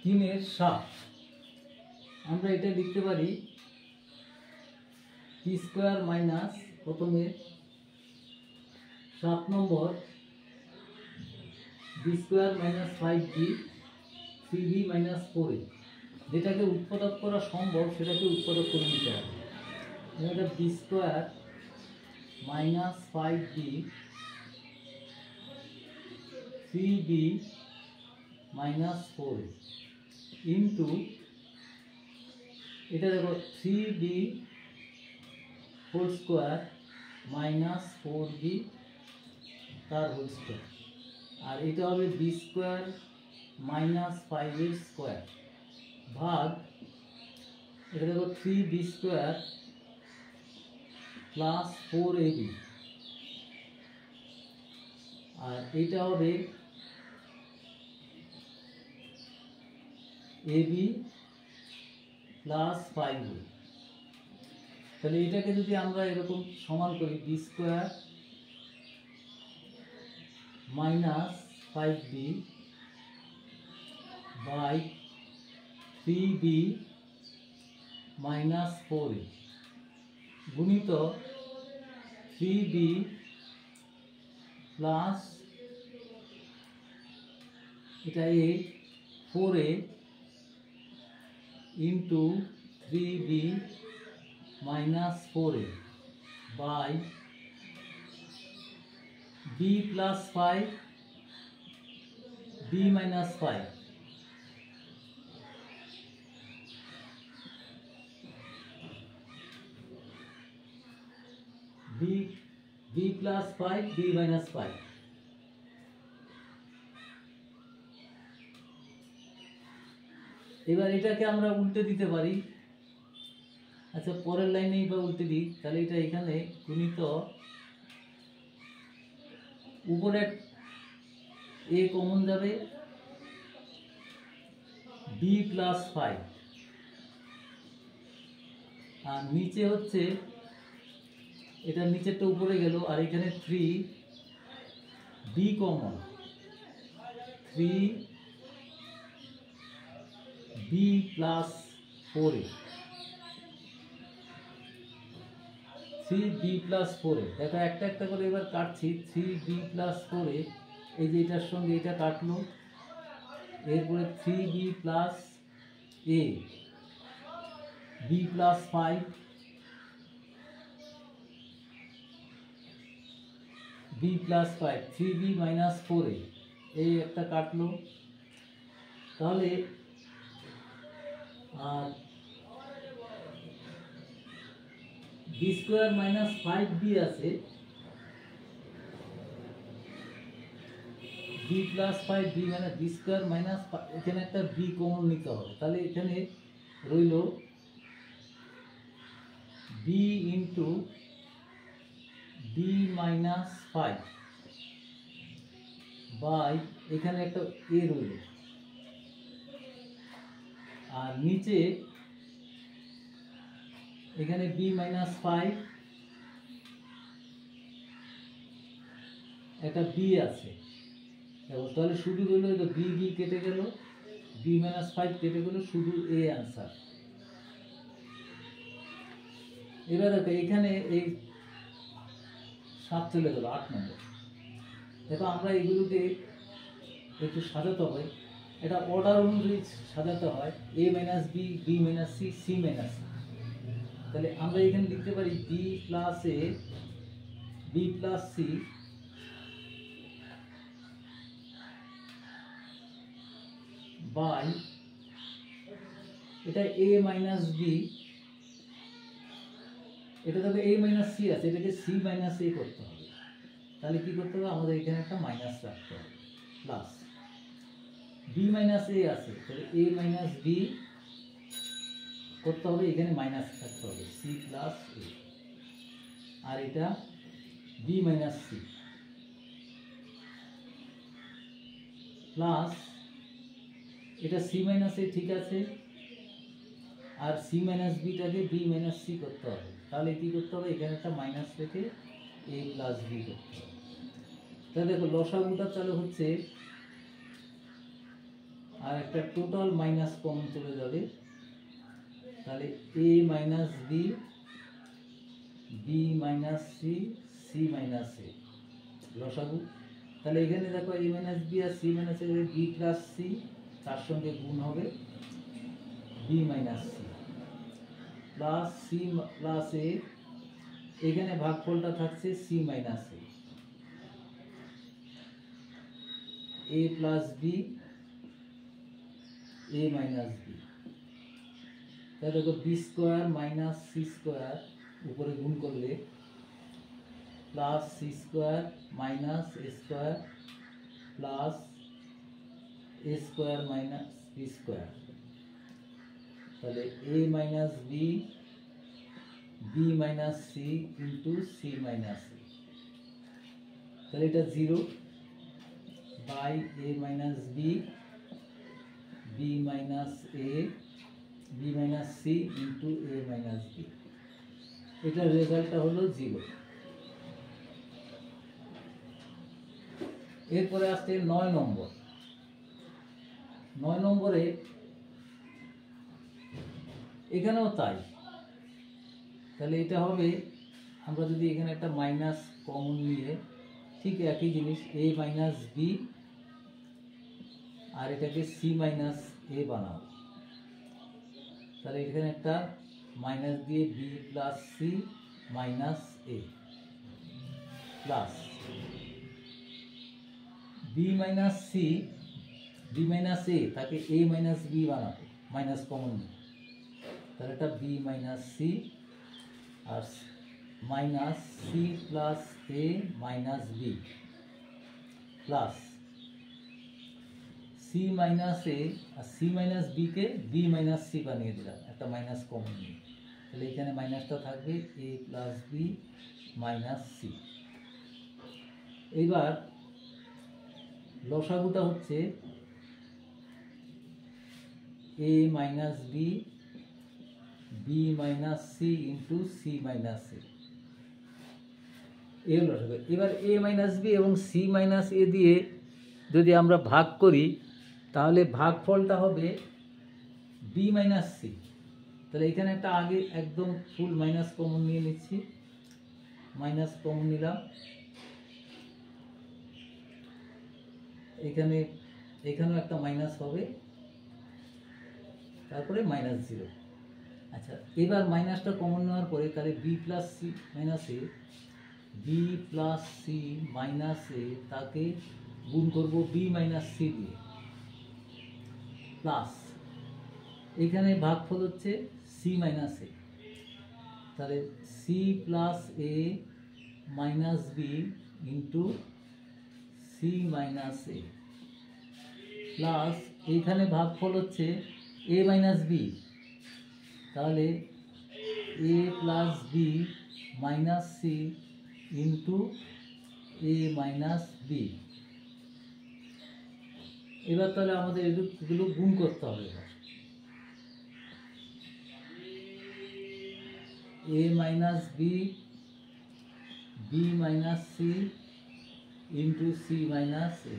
3-এর 7 আমরা এটা লিখতে পারি p স্কয়ার মাইনাস প্রথমে 7 নম্বর b square minus 5b 3b minus 4a যেটাকে উৎপাদক করা সম্ভব সেটাকে উৎপাদক করে নিতে হবে। এটা b square minus 5b 3b minus 4a into এটা দেখো 3b whole square minus 4b তার হোল স্কোয়ার আর এটা হবে b square minus 5a square ভাগ এটা দেখো 3b স্কোয়ার প্লাস 4ab আর এটা হবে ab প্লাস 5a। তাহলে এটাকে যদি আমরা এরকম সমান করি b square minus 5b by 3b minus 4a গুণিত 3b প্লাস এটা 4a into 3b minus 4a by b plus 5 b minus 5 b plus 5 b minus 5 এবার এটাকে আমরা উল্টে দিতে পারি। আচ্ছা পরের লাইনেই বা উল্টে দিই তাহলে এটা এখানে গুণিত উপরে a কমন যাবে b প্লাস 5 আর নিচে হচ্ছে এটা নিচেরটা উপরে গেল আর এখানে 3 b common 3 b plus 4a 3b plus 4a দেখো একটা একটা করে এবার কাটছি 3b প্লাস 4a এই যে এটার সঙ্গে এটা কাটলো এরপরে 3b plus a b plus 5 b plus 5 3b minus 4a এই একটা কাটলো তাহলে আর b স্কয়ার মাইনাস 5b আছে b প্লাস 5b মানে b স্কয়ার মাইনাস এখানে একটা b কমন নিতে হবে তাহলে এখানে রইল b into b minus 5 by এখানে একটা a রইল আর নিচে এখানে b মাইনাস 5 একটা b আছে তাহলে শুধু রইল এটা b b কেটে গেল b মাইনাস 5 কেটে গেল শুধু a आंसर। এবার দেখো এখানে এই 7 চলে গেল 8 নম্বর দেখো আমরা এগুলোকে একটু সাজাতে হবে এটা অর্ডার অনুযায়ী সাজাতে হয় a minus b b minus c c minus তাহলে আমরা এখানে লিখতে পারি b plus a b plus c by এটা a মাইনাস b এটা তবে a মাইনাস c আছে এটাকে c মাইনাস a করতে হবে তাহলে কি করতে হবে আমাদের এখানে একটা মাইনাস রাখতে হবে প্লাস b মাইনাস a আছে তাহলে a মাইনাস b করতে হবে এখানে মাইনাস থাকতে হবে c প্লাস a আর এটা b মাইনাস c প্লাস এটা c মাইনাস a ঠিক আছে আর c মাইনাস b টাকে b মাইনাস c করতে হবে তাহলে কি করতে হবে এখানে একটা মাইনাস রেখে a প্লাস b করতে হবে তাহলে দেখো লসাগুটা চালু হচ্ছে আর একটা টোটাল মাইনাস কমন চলে যাবে, তাহলে A minus B, B minus C, C minus A লসাগু। তাহলে এখানে দেখো এ মাইনাস বি আর C minus A, B plus C তার সঙ্গে গুণ হবে B minus C plus C plus A, এখানে ভাগফলটা থাকছে C minus A plus B, A minus B. তাহলে দেখো B square minus C square উপরে গুণ করলে plus C square minus A square plus A square minus B square. তাহলে A minus B, B minus C into C minus A, তাহলে এটা 0 by A minus B, B minus A, B minus C into A minus B. এটার রেজাল্টটা হলো 0। এরপরে আসছে 9 নম্বর। 9 নম্বরে এখানেও তাই। তাহলে এটা হবে, আমরা যদি এখানে একটা মাইনাস কমন নিয়ে ঠিক একই জিনিস এ মাইনাস বি আর এটাকে সি মাইনাস এ বানাবো। তাহলে এখানে একটা মাইনাস দিয়ে B plus C minus A plus B minus C, B minus A তাকে এ মাইনাস বি বানাবো মাইনাস কমন নিয়ে। তাহলে এটা বি মাইনাস সি আর minus C plus A minus B plus C minus A আর C minus বিকে B minus C বানিয়ে দিলাম একটা মাইনাস কমন নিয়ে। তাহলে এখানে মাইনাসটা থাকবে A plus B minus C. এইবার লসাগুটা হচ্ছে A minus B, B minus C into C minus A, এই লসাগু। এবার এ মাইনাস বি এবং সি মাইনাস এ দিয়ে যদি আমরা ভাগ করি তাহলে ভাগফলটা হবে বি মাইনাস সি। তাহলে এখানে একটা আগে একদম ফুল মাইনাস কমন নিয়ে নিচ্ছি, মাইনাস কমন নিলাম, এখানেও একটা মাইনাস হবে, তারপরে মাইনাস 0। আচ্ছা, এবার মাইনাসটা কমন নেওয়ার পরে তাহলে B plus C minus A, B plus C minus A তাকে গুণ করব বি মাইনাস সি দিয়ে প্লাস এখানে ভাগফল হচ্ছে সি মাইনাস এ। তাহলে C plus A minus B into C minus A plus এইখানে ভাগফল হচ্ছে এ মাইনাস বি। তাহলে A plus B minus C into A minus B. এবার তাহলে আমাদের এগুলো গুণ করতে হবে। A minus B, B minus C into C minus A.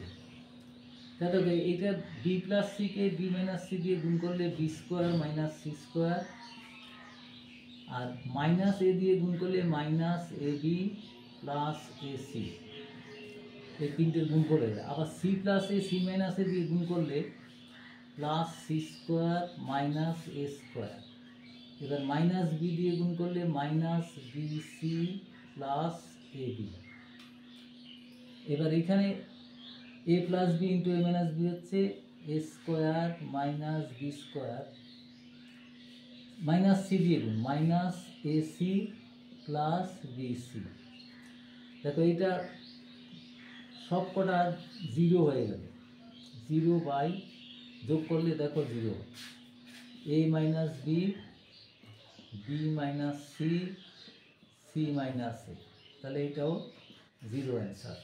তাহলে এইটা বি প্লাস সিকে বি মাইনাস সি দিয়ে গুণ করলে B square minus C square, আর মাইনাস এ দিয়ে গুণ করলে minus A B plus A C. এই তিনটে গুণ করে আবার C plus A C minus A দিয়ে গুণ করলে plus C square minus A square. এবার মাইনাস বি দিয়ে গুণ করলে minus B C plus A B. এবার এখানে A plus B into A minus B হচ্ছে A square minus B square, minus C দিয়ে গুণ minus A C plus B C. দেখো এইটা সব কটা 0 হয়ে গেল, 0 বাই যোগ করলে দেখো 0, A minus B, B minus C, C minus A. তাহলে এটাও 0 অ্যান্সার।